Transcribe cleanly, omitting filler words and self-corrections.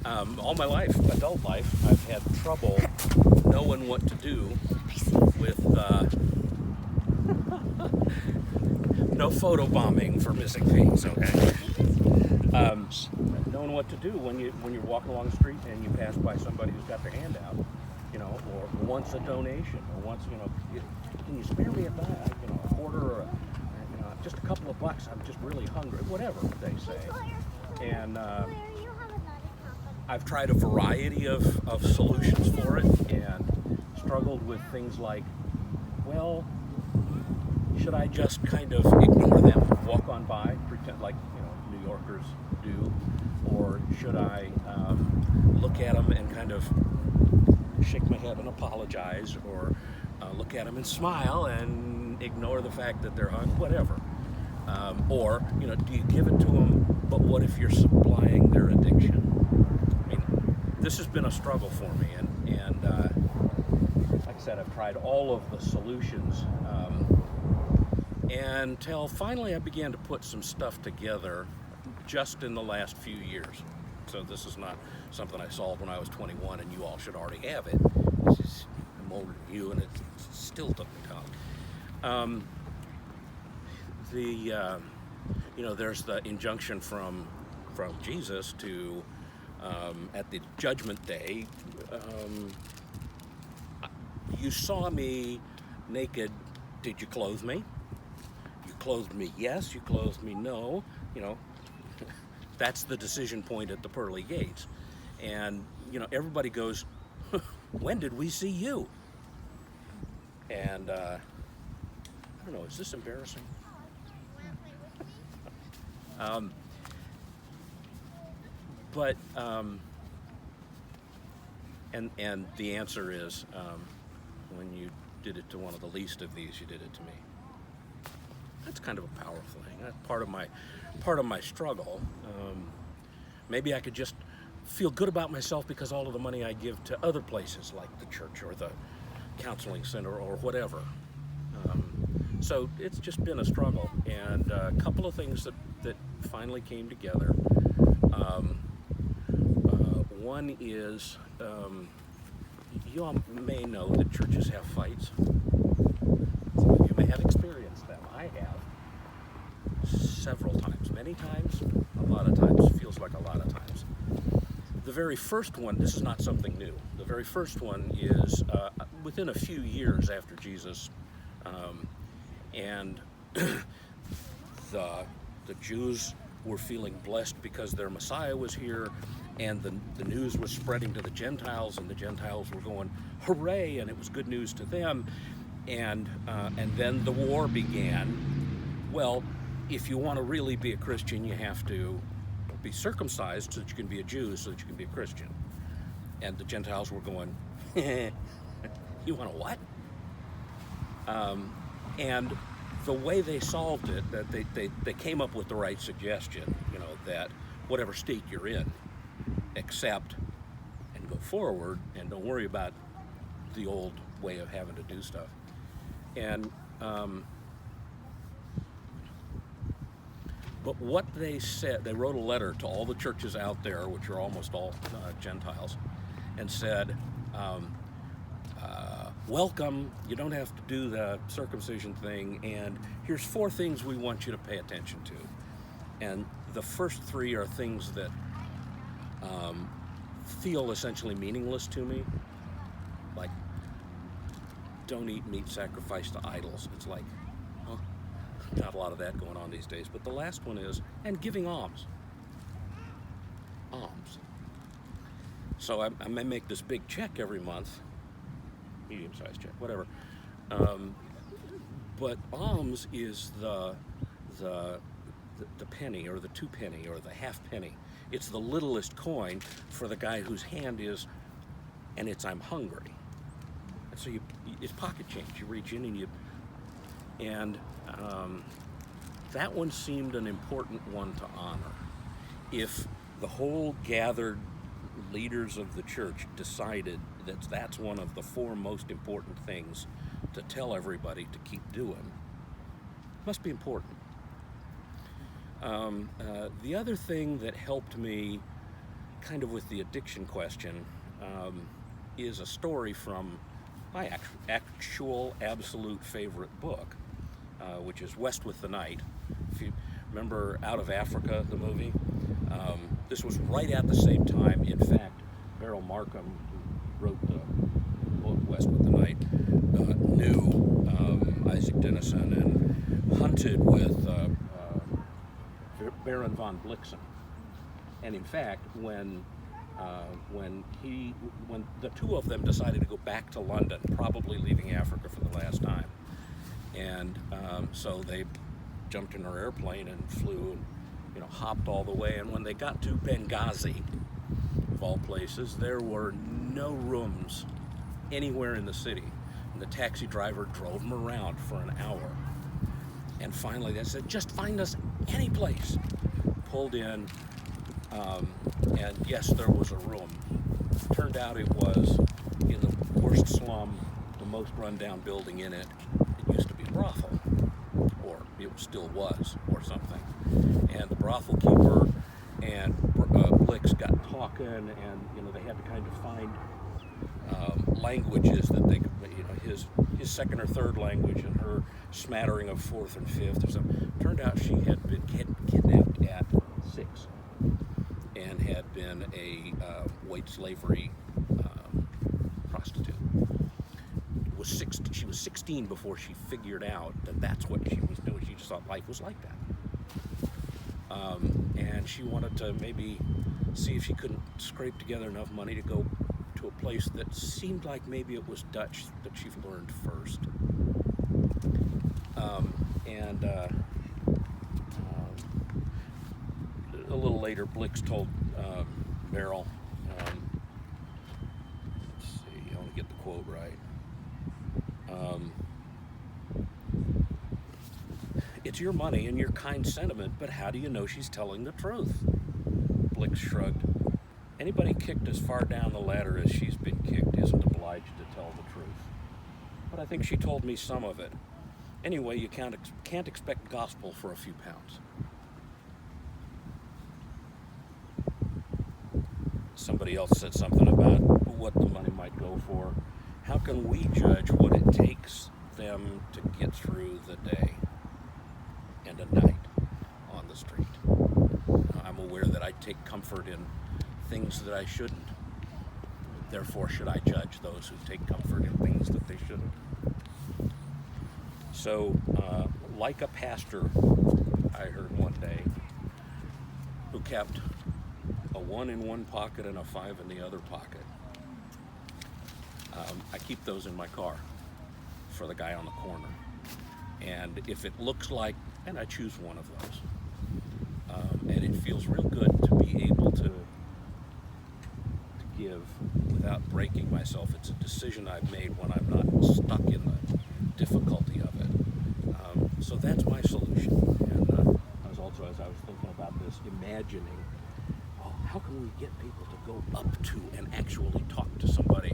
All my life, adult life, I've had trouble knowing what to do with no photobombing for missing piece, okay? Knowing what to do when you're walking along the street and you pass by somebody who's got their hand out, or wants a donation, or wants, can you spare me a bag, a quarter, or just a couple of bucks, I'm just really hungry, whatever they say. And I've tried a variety of solutions for it and struggled with things like, well, should I just kind of ignore them, walk on by, pretend like, New Yorkers do, or should I look at them and kind of shake my head and apologize, or look at them and smile and ignore the fact that they're hungry, whatever. Or, do you give it to them, but what if you're supplying their addiction? I mean, this has been a struggle for me, and like I said, I've tried all of the solutions, until finally I began to put some stuff together just in the last few years. So this is not something I solved when I was 21, and you all should already have it. I'm older than you, and it still took me time. There's the injunction from Jesus to, at the judgment day, you saw me naked, did you clothe me? You clothed me, yes. You clothed me, no. That's the decision point at the pearly gates. And, everybody goes, when did we see you? And, I don't know, is this embarrassing? And the answer is, when you did it to one of the least of these, you did it to me. That's kind of a powerful thing. That's part of my struggle. Maybe I could just feel good about myself because all of the money I give to other places like the church or the counseling center or whatever. So it's just been a struggle, and a couple of things that finally came together. One is, you all may know that churches have fights. Some of you may have experienced them. I have several times, many times, a lot of times, feels like a lot of times. The very first one, this is not something new. The very first one is within a few years after Jesus, and the Jews were feeling blessed because their Messiah was here, and the news was spreading to the Gentiles, and the Gentiles were going, hooray, and it was good news to them. And then the war began. Well, if you want to really be a Christian, you have to be circumcised so that you can be a Jew, so that you can be a Christian. And the Gentiles were going, you want a what? And the way they solved it, that they came up with the right suggestion, that whatever state you're in, accept and go forward, and don't worry about the old way of having to do stuff. And but what they said, they wrote a letter to all the churches out there, which are almost all Gentiles, and said, welcome, you don't have to do the circumcision thing, and here's 4 things we want you to pay attention to. And the first 3 are things that feel essentially meaningless to me, like don't eat meat sacrificed to idols. It's like, not a lot of that going on these days. But the last one is, and giving alms. Alms. So I may make this big check every month, medium-sized check, whatever. But alms is the penny, or the 2 penny, or the half penny. It's the littlest coin for the guy whose hand is, and it's I'm hungry. And so it's pocket change. You reach in and that one seemed an important one to honor. If the whole gathered leaders of the church decided that that's one of the 4 most important things to tell everybody to keep doing, must be important. The other thing that helped me kind of with the addiction question, is a story from my actual absolute favorite book, which is West with the Night. If you remember Out of Africa, the movie, this was right at the same time. In fact, Beryl Markham, who wrote the book West with the Night, knew Isaac Dennison and hunted with Baron von Blixen. And in fact, when the two of them decided to go back to London, probably leaving Africa for the last time, and so they jumped in her airplane and flew, and hopped all the way. And when they got to Benghazi, of all places, there were no rooms anywhere in the city. And the taxi driver drove them around for an hour. And finally they said, just find us any place. Pulled in, and yes, there was a room. Turned out it was in the worst slum, the most rundown building in it. It used to be a brothel, or it still was, or something. And the brothel keeper and Blix got talking, and they had to kind of find languages that they could, his second or third language and her smattering of fourth and fifth or something. Turned out she had been kidnapped at 6 and had been a white slavery prostitute. She was 16 before she figured out that that's what she was doing. She just thought life was like that. And she wanted to maybe see if she couldn't scrape together enough money to go to a place that seemed like maybe it was Dutch that she learned first. A little later, Blix told Beryl, let's see, I want to get the quote right. It's your money and your kind sentiment, but how do you know she's telling the truth? Blix shrugged. Anybody kicked as far down the ladder as she's been kicked isn't obliged to tell the truth. But I think she told me some of it. Anyway, you can't expect gospel for a few pounds. Somebody else said something about what the money might go for. How can we judge what it takes them to get through the day and a night on the street? I'm aware that I take comfort in things that I shouldn't. Therefore, should I judge those who take comfort in things that they shouldn't? So, like a pastor, I heard one day, who kept a 1 in one pocket and a 5 in the other pocket. I keep those in my car for the guy on the corner. And if it looks like, and I choose one of those. And it feels real good to be able to give without breaking myself. It's a decision I've made when I'm not stuck in the difficulty of it. So that's my solution. And I was also, as I was thinking about this, imagining, how can we get people to go up to and actually talk to somebody